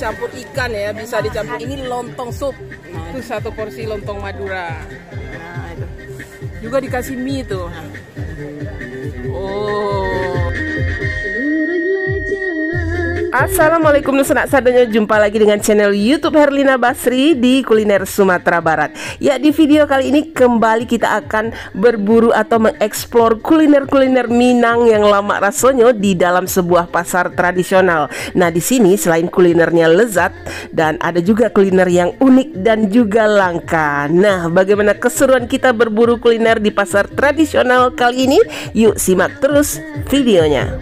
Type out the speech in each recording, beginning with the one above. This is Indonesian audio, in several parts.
dicampur ikan ya, bisa dicampur. Ini lontong sup. Nah, itu satu porsi lontong Madura. Nah, itu. Juga dikasih mie tuh. Oh. Assalamualaikum sanak sadanya, jumpa lagi dengan channel YouTube Herlina Basri di Kuliner Sumatera Barat. Ya, di video kali ini kembali kita akan berburu atau mengeksplor kuliner-kuliner Minang yang lama rasanya di dalam sebuah pasar tradisional. Nah, di sini selain kulinernya lezat dan ada juga kuliner yang unik dan juga langka. Nah, bagaimana keseruan kita berburu kuliner di pasar tradisional kali ini? Yuk simak terus videonya.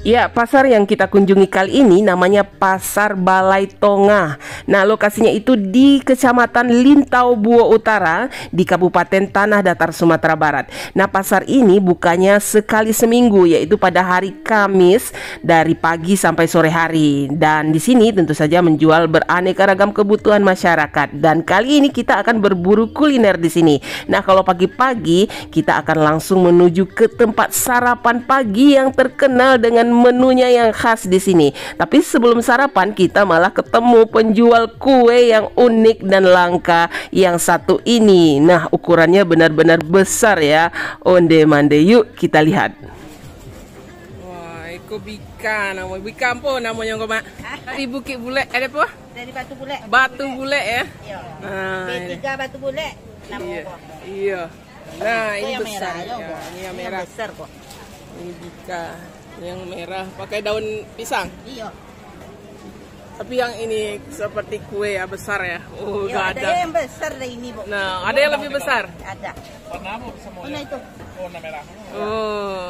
Ya, pasar yang kita kunjungi kali ini namanya Pasar Balai Tongah. Nah, lokasinya itu di Kecamatan Lintau Buo Utara di Kabupaten Tanah Datar, Sumatera Barat. Nah, pasar ini bukanya sekali seminggu, yaitu pada hari Kamis dari pagi sampai sore hari. Dan di sini tentu saja menjual beraneka ragam kebutuhan masyarakat. Dan kali ini kita akan berburu kuliner di sini. Nah, kalau pagi-pagi kita akan langsung menuju ke tempat sarapan pagi yang terkenal dengan menunya yang khas di sini. Tapi sebelum sarapan kita malah ketemu penjual kue yang unik dan langka yang satu ini. Nah, ukurannya benar-benar besar ya. Onde mande, yuk kita lihat. Wah, itu bika namanya. Bika apa namanya kok, Mak? Di Bukit Bule ada apa? Dari Batu Bule. Batu Bule ya? Iya. Nah, B3 Batu Bule. Iya. Nah, ini yang besar. merah, Ya, ini yang merah. Besar kok. Ini bika yang merah pakai daun pisang. Iya. Tapi yang ini seperti kue ya, besar ya. Oh, Iya, nggak ada ada. yang besar dari ini, Bu. Nah, ada yang lebih besar. Ada. Warna apa semuanya? Mana itu? Warna merah. Oh.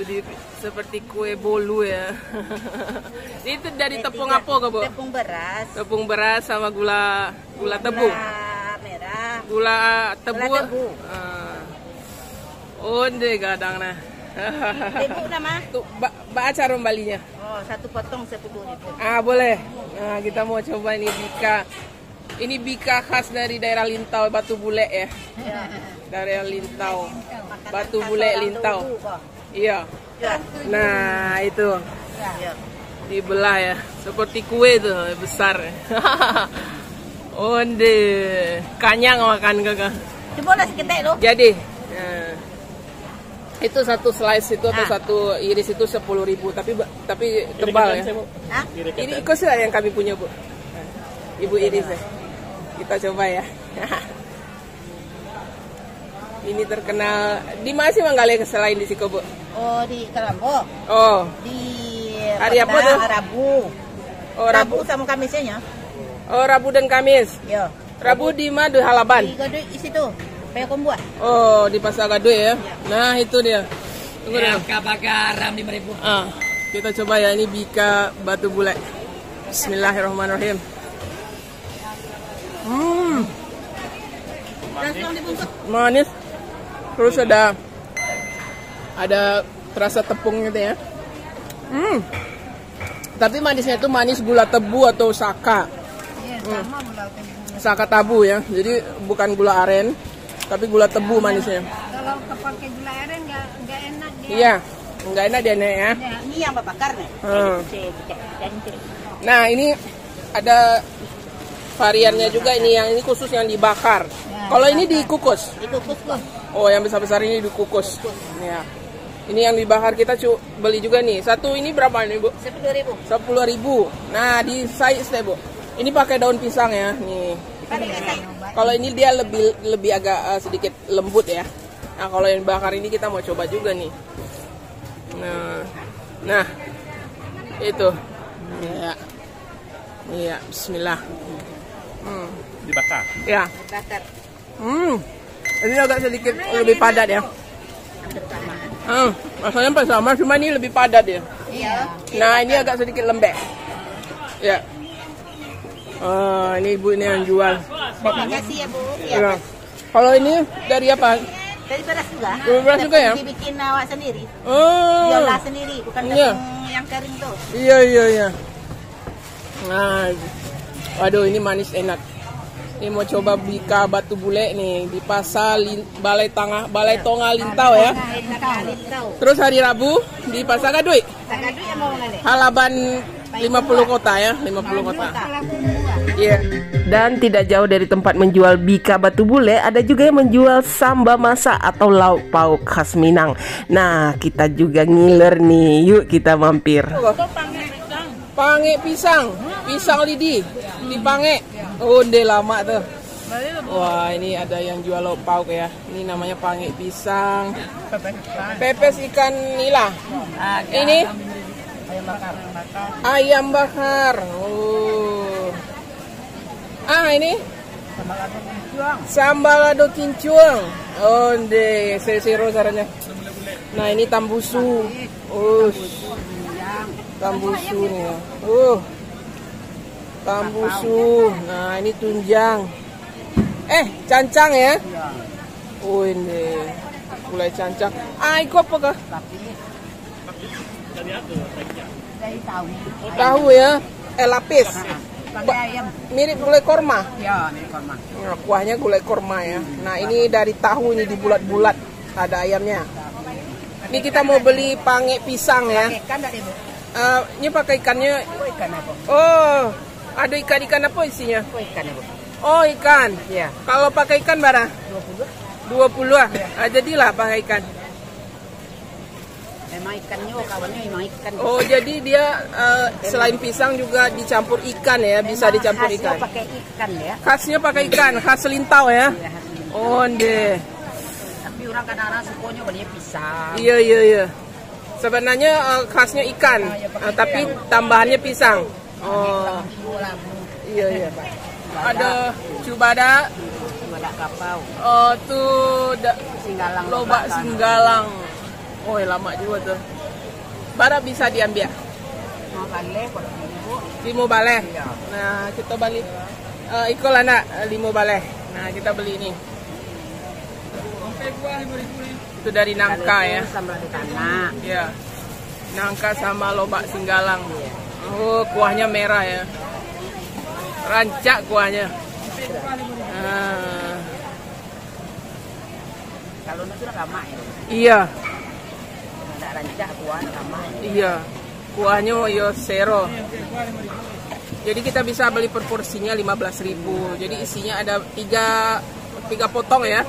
Jadi seperti kue bolu ya. Itu dari tepung apa, Kak, Bu? Tepung beras. Tepung beras sama gula tebu. Gula merah. Gula tebu. Gula tebu. Onde gadang nah. Ibu nama? Tuh, baca rombalinya. Oh, satu potong 10.000. Ah, boleh. Nah, kita mau coba ini bika. Ini bika khas dari daerah Lintau, Batu Bule ya. Iya. Daerah Lintau. Makanan Batu khas Bule orang Lintau. Tugu, kok. Iya. Iya. Nah, itu Iya. dibelah ya. Seperti kue tuh, besar. Onde. Kanyang makan Kakak. Coba lah sekedek lo. Jadi, nah, itu satu slice itu atau satu iris itu 10.000, tapi tebal ya. Hah? Ini ikut sih yang kami punya, Bu. Ibu iris ya. Kita coba ya. Ini terkenal di mana sih Manggale selain di Siko, Bu? Oh, di Karambo. Oh, Di hari apa tuh? Rabu. oh Rabu. sama Kamisnya. Oh, Rabu dan Kamis. Yo. Rabu di mana? Di Halaban. Di Gaduh di situ. Paya Kombuat. Oh, di Pasar Gaduh ya. Nah, itu dia. Tunggu dulu. Bakar 5.000. Ah, kita coba ya, ini bika Batu Bule. Bismillahirrahmanirrahim. Langsung dibungkus. Manis. Terus ada terasa tepung gitu ya. Tapi manisnya itu manis gula tebu atau saka. Iya, sama gula tebu. Saka tabu ya. Jadi bukan gula aren, tapi gula tebu manisnya. Kalau kepake gula aren nggak enak dia. Iya, nggak enak dia Nek, ya. Ini yang bakar nih. Nah, ini ada variannya juga, ini yang ini khusus yang dibakar. Kalau ini dikukus. Dikukus kok. Oh, yang besar-besar ini dikukus. Ya. Ini yang dibakar kita beli juga nih. Satu ini berapa nih, Bu? 10.000. 10.000. Nah, di size deh, Bu. Ini pakai daun pisang ya, nih. Kalau ini dia lebih agak sedikit lembut ya. Nah, kalau yang bakar ini kita mau coba juga nih. Nah, itu. Ya. Iya, Bismillah. Dibakar. Ya. Bakar. Ini agak sedikit lebih padat ya. Rasanya pas sama, cuma ini lebih padat ya. Iya. Nah, ini agak sedikit lembek. Ya. Ini ibu ini yang jual. Terima kasih ya, Bu. Ya. Kalau ini dari apa? Dari beras juga. Dari beras juga ya? Dibikin awak sendiri. Oh. Diolah sendiri, bukan Iya. tepung yang kering tuh. Iya. Nah, waduh, ini manis enak. Ini mau coba bika batu bule nih di pasar Balai Tonga Lintau ya. Terus hari Rabu di Pasar Gadui. Halaban 50 kota ya, 50 kota. Iya. Dan tidak jauh dari tempat menjual bika batu bule, ada juga yang menjual samba masak atau lauk pauk khas Minang. Nah, kita juga ngiler nih. Yuk kita mampir. Pange pisang, pisang lidi, dipange. Oh, udah lama tuh. Wah, ini ada yang jual lauk pauk ya. Ini namanya pange pisang. Pepes ikan nila. Ini ayam bakar. Oh. Ini sambal lado kincuang. Oh, deh, sero caranya. Nah, ini tambusu. Tambusu nih ya. Tambusu. Nah, ini tunjang. Cancang ya. Oh, ini gulai cancang. Itu apa kah? Tahu ya. Lapis. Mirip gulai korma. Ya, mirip korma. Nah, kuahnya gulai korma ya. Nah, ini dari tahu ini dibulat-bulat. Ada ayamnya. Ini kita mau beli pange pisang ya. Ikan dari Bu. Ini pakai ikannya. Ikan apa? Oh, ada ikan apa isinya? Ikan Bu. Oh, ikan. Iya. Kalau pakai ikan berapa? 20 ah. Jadilah pakai ikan. Memang ikannya, kawannya memang ikan. Oh, jadi dia selain pisang juga dicampur ikan ya, bisa dicampur ikan. Khasnya pakai ikan ya. Khasnya pakai ikan, khas Lintau ya. Iya, khas Lintau. Oh, deh. Tapi orang kadang-kadang sukanya belinya pisang. Iya. Sebenarnya khasnya ikan, tapi tambahannya pisang. Oh. Iya. Ada cubada. Cubada kapau. Oh, tuh Singgalang. lobak singgalang. Oh, lama juga tuh. Bara bisa diambil. Mau balik kalau Limo baleh. Iya. Nah, kita balik. Ikut lah nak, limo baleh. Nah, kita beli ini. Itu dari nangka ya. Sambal di tanah. Ya. Nangka sama lobak singgalang. Oh, kuahnya merah ya. Rancak kuahnya. Kalau itu lama ya. Iya. Ada rancak kuah lama. Iya. Kuahnya yo sero. Jadi kita bisa beli per porsinya 15.000. Jadi isinya ada 3 potong ya.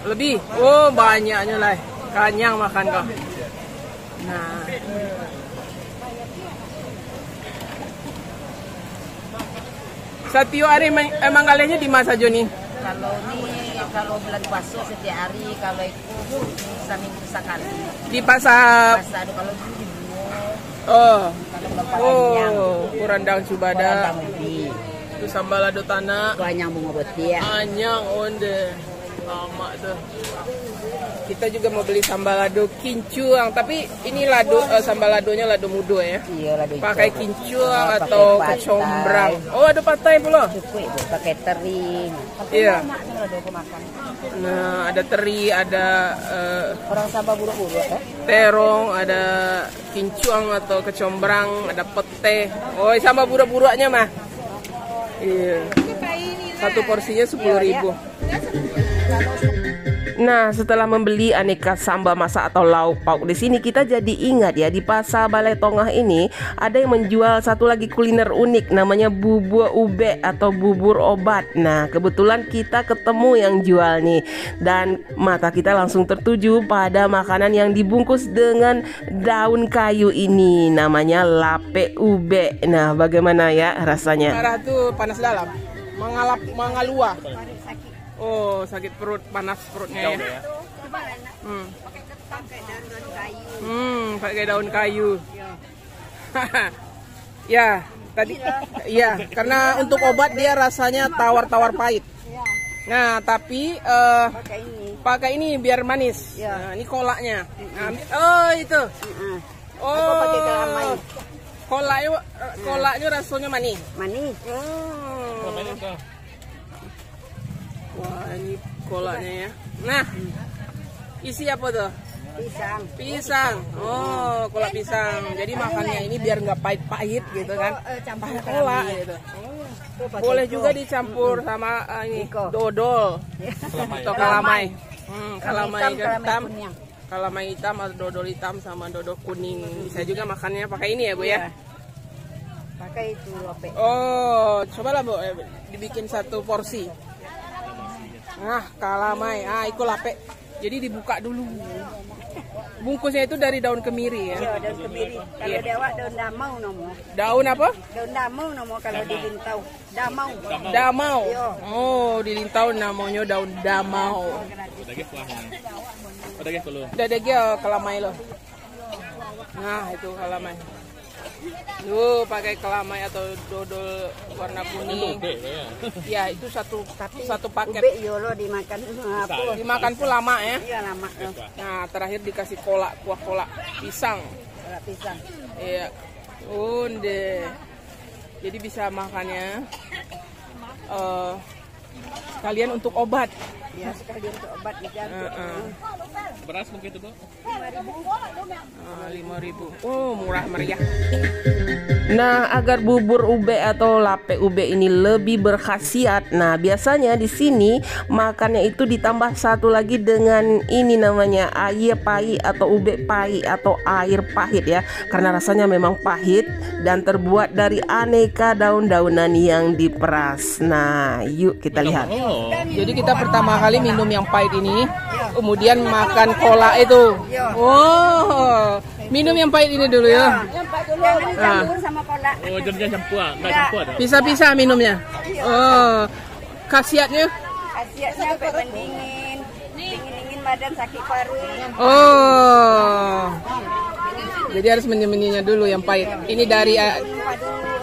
Lebih. Oh, banyaknya lah. Kanyang makan kau. Nah. Satio hari emang kaliannya di masa Joni? Kalau bulan puasa setiap hari, kalau itu bisa minggu sekali. Di pasar. Kalau dulu di Buo. Oh. Kalau kurandang cubada. Kurandang ubi. Itu sambal lado tanah. Kuahnya bunga betia. Anyang onde. Lama tuh. Kita juga mau beli sambal lado kincuang, tapi ini sambal ladonya lado mudo ya. Iya, lado hijau. Pakai kincuang atau kecombrang. Oh, ada patai pula. Cukup Bu, pakai teri. Iya. Lado makan. Nah, ada teri, ada Orang Sabah buru-buru terong, ada kincuang atau kecombrang, ada pete. Oh, sama bura-buranya mah. Iya. Satu porsinya 10.000. Nah, setelah membeli aneka samba masak atau lauk pauk di sini, kita jadi ingat ya, di pasar Balai Tonga ini ada yang menjual satu lagi kuliner unik, namanya bubur ube atau bubur obat. Nah, kebetulan kita ketemu yang jual nih, dan mata kita langsung tertuju pada makanan yang dibungkus dengan daun kayu ini, namanya lape ube. Nah, bagaimana ya rasanya? Parah tuh, panas dalam, mengalua. Oh, sakit perut, panas perutnya ya. Pakai daun kayu. Ya, tadi. Iya, karena untuk obat dia rasanya tawar-tawar pahit. Nah, tapi pakai ini biar manis. Nah, ini kolaknya. Oh, itu. Oh, kolaknya rasanya manis. Manis. Wah, ini kolaknya ya. Nah, isi apa tuh? Pisang. Oh, kolak pisang. Jadi makannya ini biar nggak pahit-pahit gitu kan. Campur kolak gitu. Boleh juga dicampur sama ini dodol atau kalamay. Kalamay hitam. Kalamay hitam atau dodol hitam sama dodol kuning. Bisa juga makannya pakai ini ya, Bu ya? Pakai itu lope. Oh, cobalah Bu, dibikin satu porsi. Nah, kalamay. Itu lape. Jadi dibuka dulu. Bungkusnya itu dari daun kemiri ya? Iya, daun kemiri. Kalau dewa daun damau nomo. Daun apa? Daun damau nomo kalau di Lintau. Damau. Damau. Iya. Oh, di Lintau namanya daun damau. Dadagnya kalamay loh. Nah, itu kalamay. Tuh, pakai kalamay atau dodol warna kuning. Ya, itu satu paket. Ube yolo dimakan apa? Dimakan pun lama ya? Iya, lama. Nah, terakhir dikasih kuah kolak pisang. Kolak pisang. Iya. Unde. Jadi bisa makannya kalian untuk obat. Ya, sekali untuk obat di jantung. Beras mungkin itu, Bu? 5.000. Oh, murah meriah. Nah, agar bubur ube atau lape ube ini lebih berkhasiat, nah biasanya di sini makannya itu ditambah satu lagi dengan ini namanya air pai atau ube pai atau air pahit ya, karena rasanya memang pahit dan terbuat dari aneka daun-daunan yang diperas. Nah, yuk kita lihat. Jadi kita pertama kali minum yang pahit ini, kemudian makan cola itu. Oh, minum yang pahit ini dulu ya. Jangan dicampur sama cola. Oh, jadinya campur, enggak campur. Pisah-pisah minumnya. Oh, khasiatnya? Khasiatnya sampai mendingin. Dingin-dingin badan sakit paru. Oh. Jadi harus menyemininya dulu yang pahit. Ini dari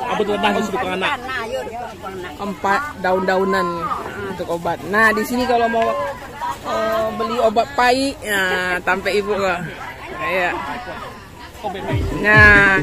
Apa tuh nah susu anak? empat daun-daunan untuk obat. Nah, di sini kalau mau beli obat pahit, nah, tampe ibu lah. Ya. Nah,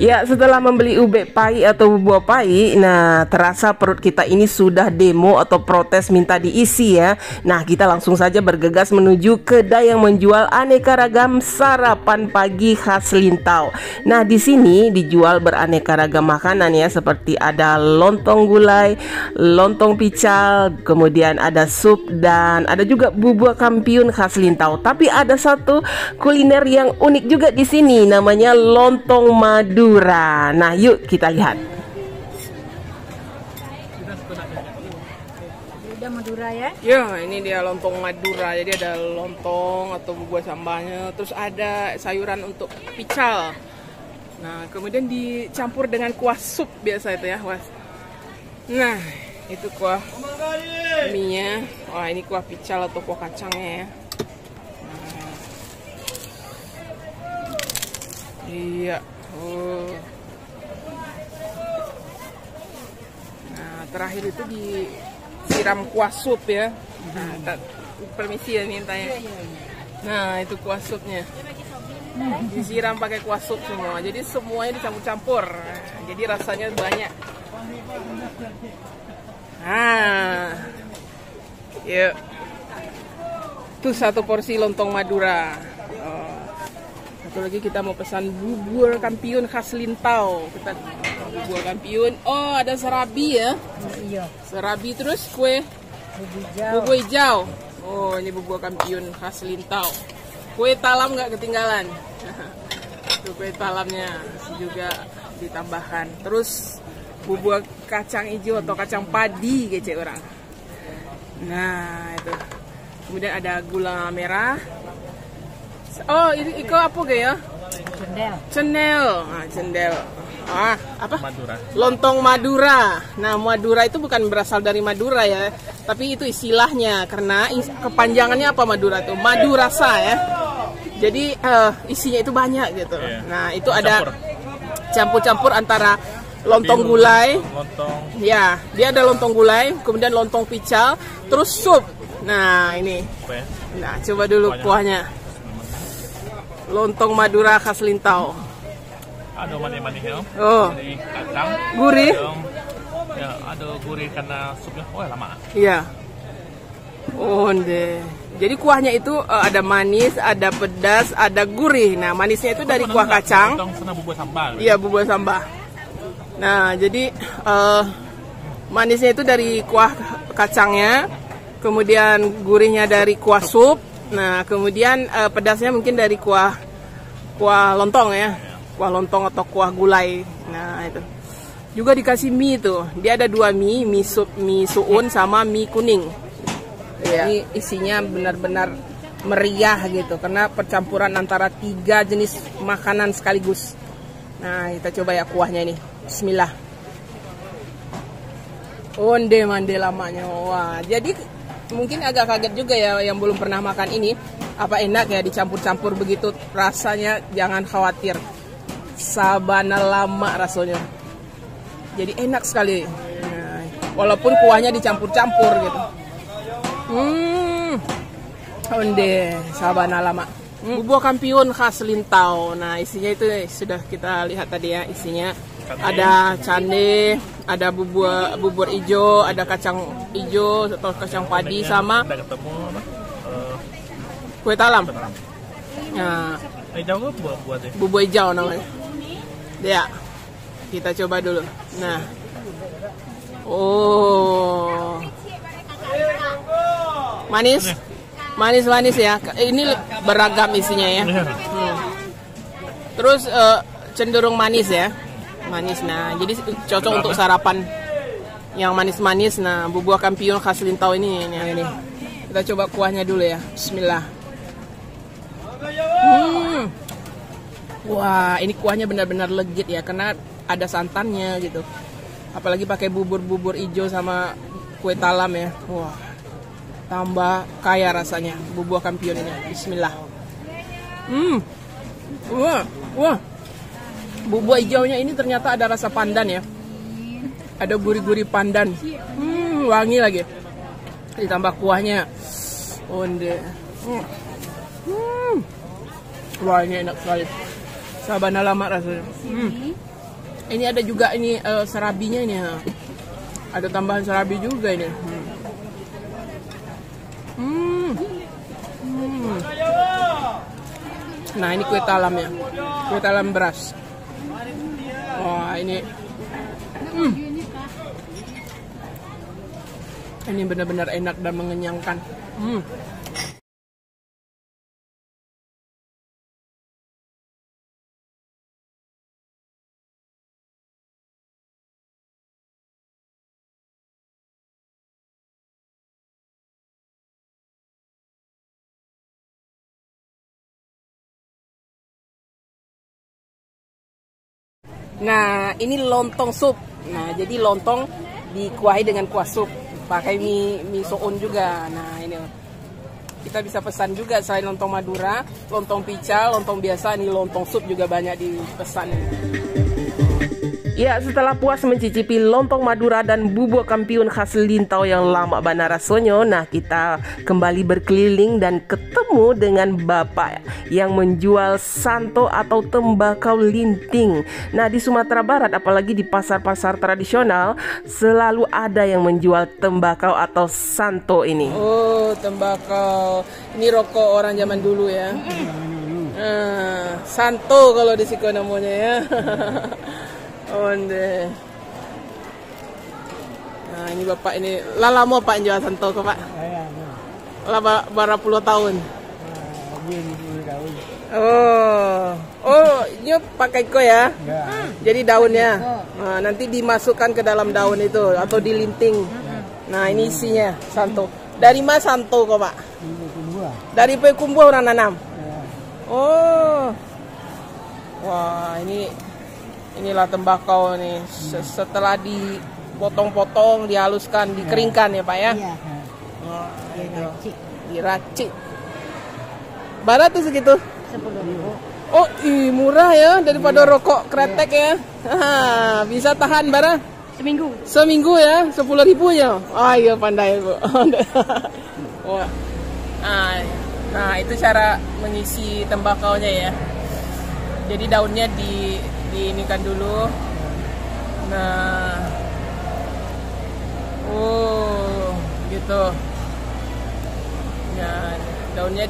ya setelah membeli ube pai atau buah pai, nah terasa perut kita ini sudah demo atau protes minta diisi ya. Nah, kita langsung saja bergegas menuju kedai yang menjual aneka ragam sarapan pagi khas Lintau. Nah, di sini dijual beraneka ragam makanan ya, seperti ada lontong gulai, lontong pical, kemudian ada sup dan ada juga bubur kampiun khas Lintau. Tapi ada satu kuliner yang unik juga di sini, namanya lontong Madura. Nah, yuk kita lihat. Udah Madura ya? Ya, ini dia lontong Madura. Jadi ada lontong atau bubur sambalnya, terus ada sayuran untuk pical. Nah, kemudian dicampur dengan kuah sup biasa itu ya, Was. Nah, itu kuah mie-nya. Wah, ini kuah pical atau kuah kacangnya ya. Iya. Oh. Nah, terakhir itu disiram kuah sup ya. Nah, permisi ya mintanya. Nah, itu kuah supnya. Disiram pakai kuah sup semua. Jadi semuanya dicampur-campur. Jadi rasanya banyak. Nah. Yuk. Itu satu porsi lontong Madura. Satu lagi kita mau pesan bubur kampiun khas Lintau. Kita bubur kampiun. Oh, ada serabi ya? Iya. Serabi terus kue bubur hijau. Oh, ini bubur kampiun khas Lintau. Kue talam nggak ketinggalan. Tuh kue talamnya juga ditambahkan. Terus bubur kacang hijau atau kacang padi kece orang. Nah, itu. Kemudian ada gula merah. Oh, ini apa ya? Cendel. Nah, cendel. Apa? Madura. Lontong Madura. Nah, Madura itu bukan berasal dari Madura ya, tapi itu istilahnya karena kepanjangannya apa Madura tuh? Madu rasa ya. Jadi isinya itu banyak gitu. Yeah. Nah, itu ada campur-campur antara lontong gulai. Lontong. Ya, dia ada lontong gulai, kemudian lontong pical, terus sup. Nah, ini. Nah, coba dulu kuahnya. Lontong Madura khas Lintau. Ada manis-manis ya. Oh. Jadi kacang. Gurih. Ya, ada gurih karena supnya lama. Iya. Oh, deh. Jadi kuahnya itu ada manis, ada pedas, ada gurih. Nah, manisnya itu dari kuah kacang. Lontong sana bubur sambal. Iya, bubur sambal. Nah, jadi Manisnya itu dari kuah kacangnya, kemudian gurihnya dari kuah sup. Nah, kemudian pedasnya mungkin dari kuah lontong ya. Kuah lontong atau kuah gulai. Nah, itu. Juga dikasih mie tuh. Dia ada 2 mie, mie suun sama mie kuning. Ya. Ini isinya benar-benar meriah gitu karena percampuran antara 3 jenis makanan sekaligus. Nah, kita coba ya kuahnya ini. Bismillah. Onde mande lamanya. Wah, jadi mungkin agak kaget juga ya yang belum pernah makan ini. Apa enak ya dicampur-campur begitu rasanya, jangan khawatir. Sabana lama rasanya. Jadi enak sekali. Nah, walaupun kuahnya dicampur-campur gitu. Onde sabana lama. Bubur kampiun khas Lintau. Nah, isinya itu sudah kita lihat tadi ya, isinya. Ada cande, ada bubur ijo, ada kacang ijo atau kacang padi sama kue talam. Nah, bubur hijau namanya. Ya, kita coba dulu. Nah, oh, manis ya. Ini beragam isinya ya. Terus cenderung manis ya. Manis, nah jadi cocok untuk sarapan yang manis-manis. Nah, bubur kampiun khas Lintau ini. Kita coba kuahnya dulu ya. Bismillah. Wah, ini kuahnya benar-benar legit ya karena ada santannya gitu. Apalagi pakai bubur ijo sama kue talam ya. Wah, tambah kaya rasanya bubur kampiun ini. Bismillah. Wah. Bubur hijaunya ini ternyata ada rasa pandan ya. Ada gurih-gurih pandan. Wangi lagi. Ditambah kuahnya. Onde. Wah, ini enak sekali. Sabana lama rasanya. Ini ada juga ini serabinya ini. Ada tambahan serabi juga ini. Nah, ini kue talamnya. Kue talam beras. Wah, ini ini benar-benar enak dan mengenyangkan. Nah, ini lontong sup. Nah, jadi lontong dikuahi dengan kuah sup. Pakai mie soun juga. Nah, ini kita bisa pesan juga selain lontong Madura, lontong pical, lontong biasa, ini lontong sup juga banyak dipesan. Ya, setelah puas mencicipi lontong Madura dan bubur kampiun khas Lintau yang lama bana rasonyo, nah kita kembali berkeliling dan ketemu dengan bapak yang menjual santo atau tembakau linting. Nah, di Sumatera Barat apalagi di pasar-pasar tradisional selalu ada yang menjual tembakau atau santo ini. Oh, tembakau. Ini rokok orang zaman dulu ya. Santo kalau di Siko namanya ya. Onde. Nah, ini bapak ini lama pak jual santo kok pak? Lama berapa puluh tahun? Oh, ini pakai ko ya? Jadi daunnya. Nah, nanti dimasukkan ke dalam daun itu atau dilinting. Nah, ini isinya santo. Dari mana santo kok pak? Dari Pekumbu orang nanam. Oh, wah inilah tembakau nih. Setelah dipotong-potong, dihaluskan, dikeringkan ya pak ya? Iya. Oh, diracik. Barat tuh segitu? 10.000. Oh, murah ya daripada rokok kretek ya. Bisa tahan bara? Seminggu ya, 10.000 ya. Ah iya pandai bu. Wah. Nah itu cara mengisi tembakaunya ya. Jadi daunnya diinikan dulu. Nah, gitu. Nah, daunnya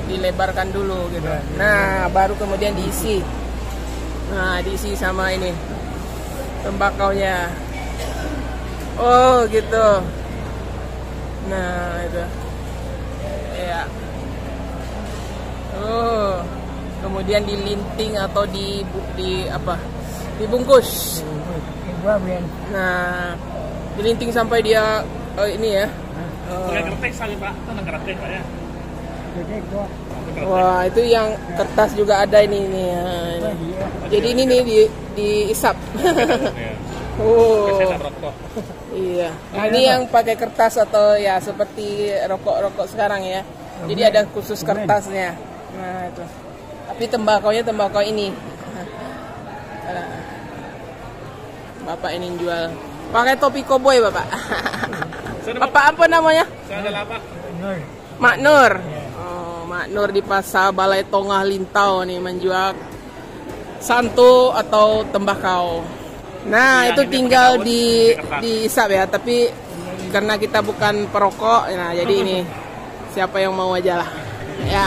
dilebarkan dulu gitu. Nah, baru kemudian diisi. Nah, diisi sama ini tembakaunya. Oh gitu. Nah itu. Ya. Oh. Kemudian dilinting atau di apa? Dibungkus. Nah, dilinting sampai dia ini ya. Pakai kertas kali Pak, tanah kertas Pak ya. Wah, itu yang kertas juga ada ini nih. Ya, ini. Jadi ini nih diisap. Oh. Iya. Nah, ini yang pakai kertas atau ya seperti rokok-rokok sekarang ya. Jadi ada khusus kertasnya. Nah, itu. Tapi tembakau ini. Bapak ini jual. Pakai topi koboi, Bapak. Bapak apa namanya? Saya adalah Pak Mak Nur. Oh, Mak Nur di Pasar Balai Tongah Lintau nih menjual santu atau tembakau. Nah, Ya, itu ini tinggal pakai daun, diisap ya, tapi karena kita bukan perokok, nah jadi ini siapa yang mau aja lah. Ya.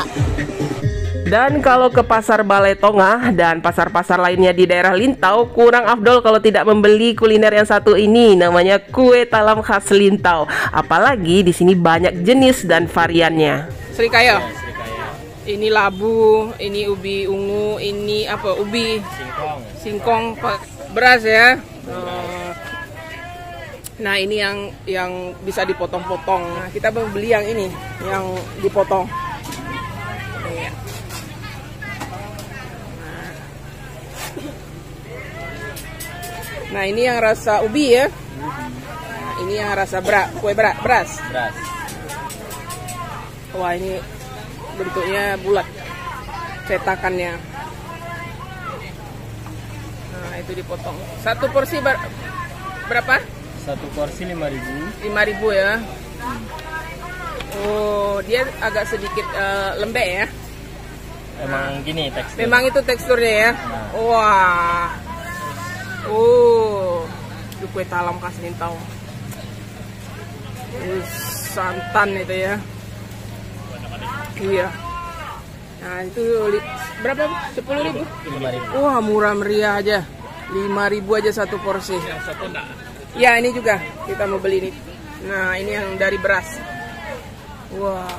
Dan kalau ke Pasar Balai Tongah dan pasar-pasar lainnya di daerah Lintau, kurang afdol kalau tidak membeli kuliner yang satu ini, namanya kue talam khas Lintau. Apalagi di sini banyak jenis dan variannya. Serikaya. Ini labu, ini ubi ungu, ini apa? Ubi singkong, beras ya. Nah, ini yang bisa dipotong-potong. Nah, kita beli yang ini, yang dipotong. Nah, ini yang rasa ubi ya. Nah, ini yang rasa kue beras. Wah, ini bentuknya bulat cetakannya. Nah, itu dipotong. Satu porsi berapa? Satu porsi 5.000. 5.000 ya. Oh, dia agak sedikit lembek ya. Emang gini tekstur. Memang itu teksturnya ya. Wah. Oh, itu kue talam khas Lintau. Santan itu ya. Iya. Nah, itu berapa? 10.000? 5.000. Wah, murah meriah aja. 5.000 aja satu porsi. yang satu enggak. Ya, ini juga kita mau beli nih. Nah, ini yang dari beras. Wah.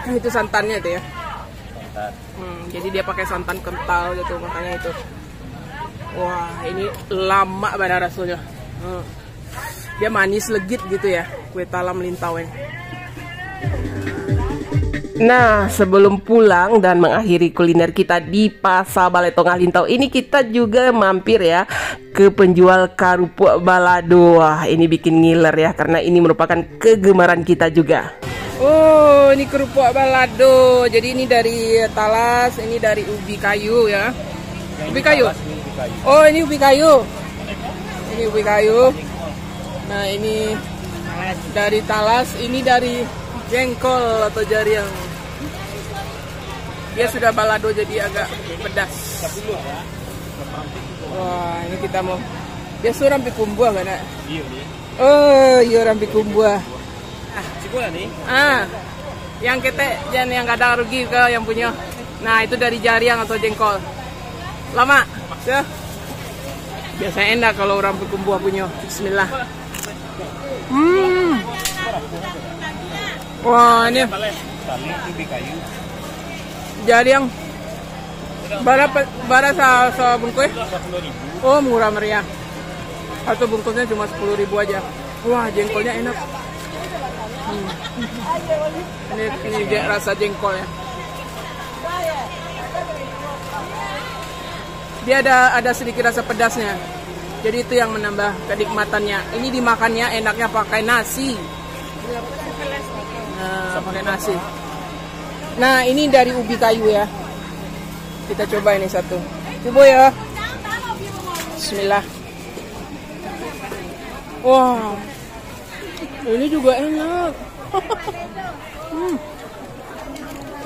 Nah, itu santannya tuh ya. Jadi dia pakai santan kental gitu, makanya itu. Wah, ini lama pada rasanya. Dia manis legit gitu ya, kue talam Lintau ini. Nah, sebelum pulang dan mengakhiri kuliner kita di Pasar Balai Tongah Lintau ini, kita juga mampir ya ke penjual karupuk balado. Wah, ini bikin ngiler ya, karena ini merupakan kegemaran kita juga. Oh, ini kerupuk balado. Jadi ini dari talas, ini dari ubi kayu ya. Ubi kayu. Oh, ini ubi kayu. Ini ubi kayu. Nah, ini dari talas, ini dari jengkol atau jariang. Dia sudah balado jadi agak pedas. Wah, ini kita mau. Dia suruh rampi kumbuah kan? Iya. Oh, iya rampi kumbuah. Cikula nih. Yang ketek jangan yang kadang rugi ke yang punya. Nah, itu dari jariang atau jengkol. Lama, ya. Biasanya enak kalau orang berkumbuah punya. Bismillah. Wah, ini jariang. Bara sa bungkus? 10.000. Oh, murah meriah. Satu bungkusnya cuma 10.000 aja. Wah, jengkolnya enak. Ini rasa jengkol ya. Dia ada sedikit rasa pedasnya. Jadi itu yang menambah kenikmatannya. Ini dimakannya enaknya pakai nasi. Nah, pakai nasi. Nah, ini dari ubi kayu ya. Kita coba ini satu. Coba ya. Bismillah. Wah. Ini juga enak.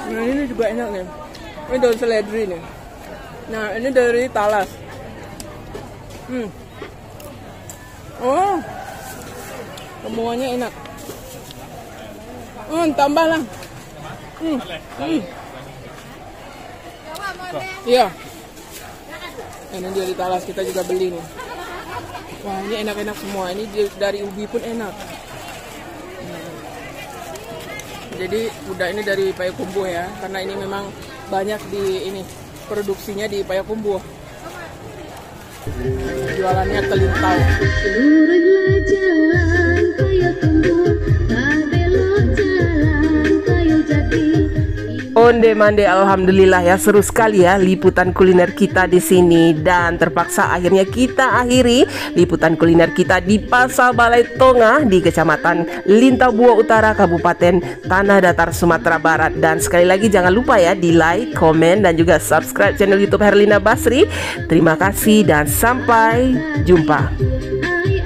Nah, ini juga enak nih. Ini daun seledri nih. Nah, ini dari talas. Oh, semuanya enak. Tambah lah. Iya. Ini dari talas kita juga beli nih. Wah, ini enak-enak semua. Ini dari ubi pun enak. Jadi udah ini dari Payakumbuh ya, karena ini memang banyak di ini produksinya di Payakumbuh. Jualannya telintau. Luruslah jalan Payakumbuh, tak belok jalan Kayu Jati. Onde mande, alhamdulillah ya, seru sekali ya liputan kuliner kita di sini, dan terpaksa akhirnya kita akhiri liputan kuliner kita di Pasar Balai Tongah di Kecamatan Lintau Buah Utara, Kabupaten Tanah Datar, Sumatera Barat. Dan sekali lagi jangan lupa ya di like, komen, dan juga subscribe channel YouTube Herlina Basri. Terima kasih dan sampai jumpa. Ai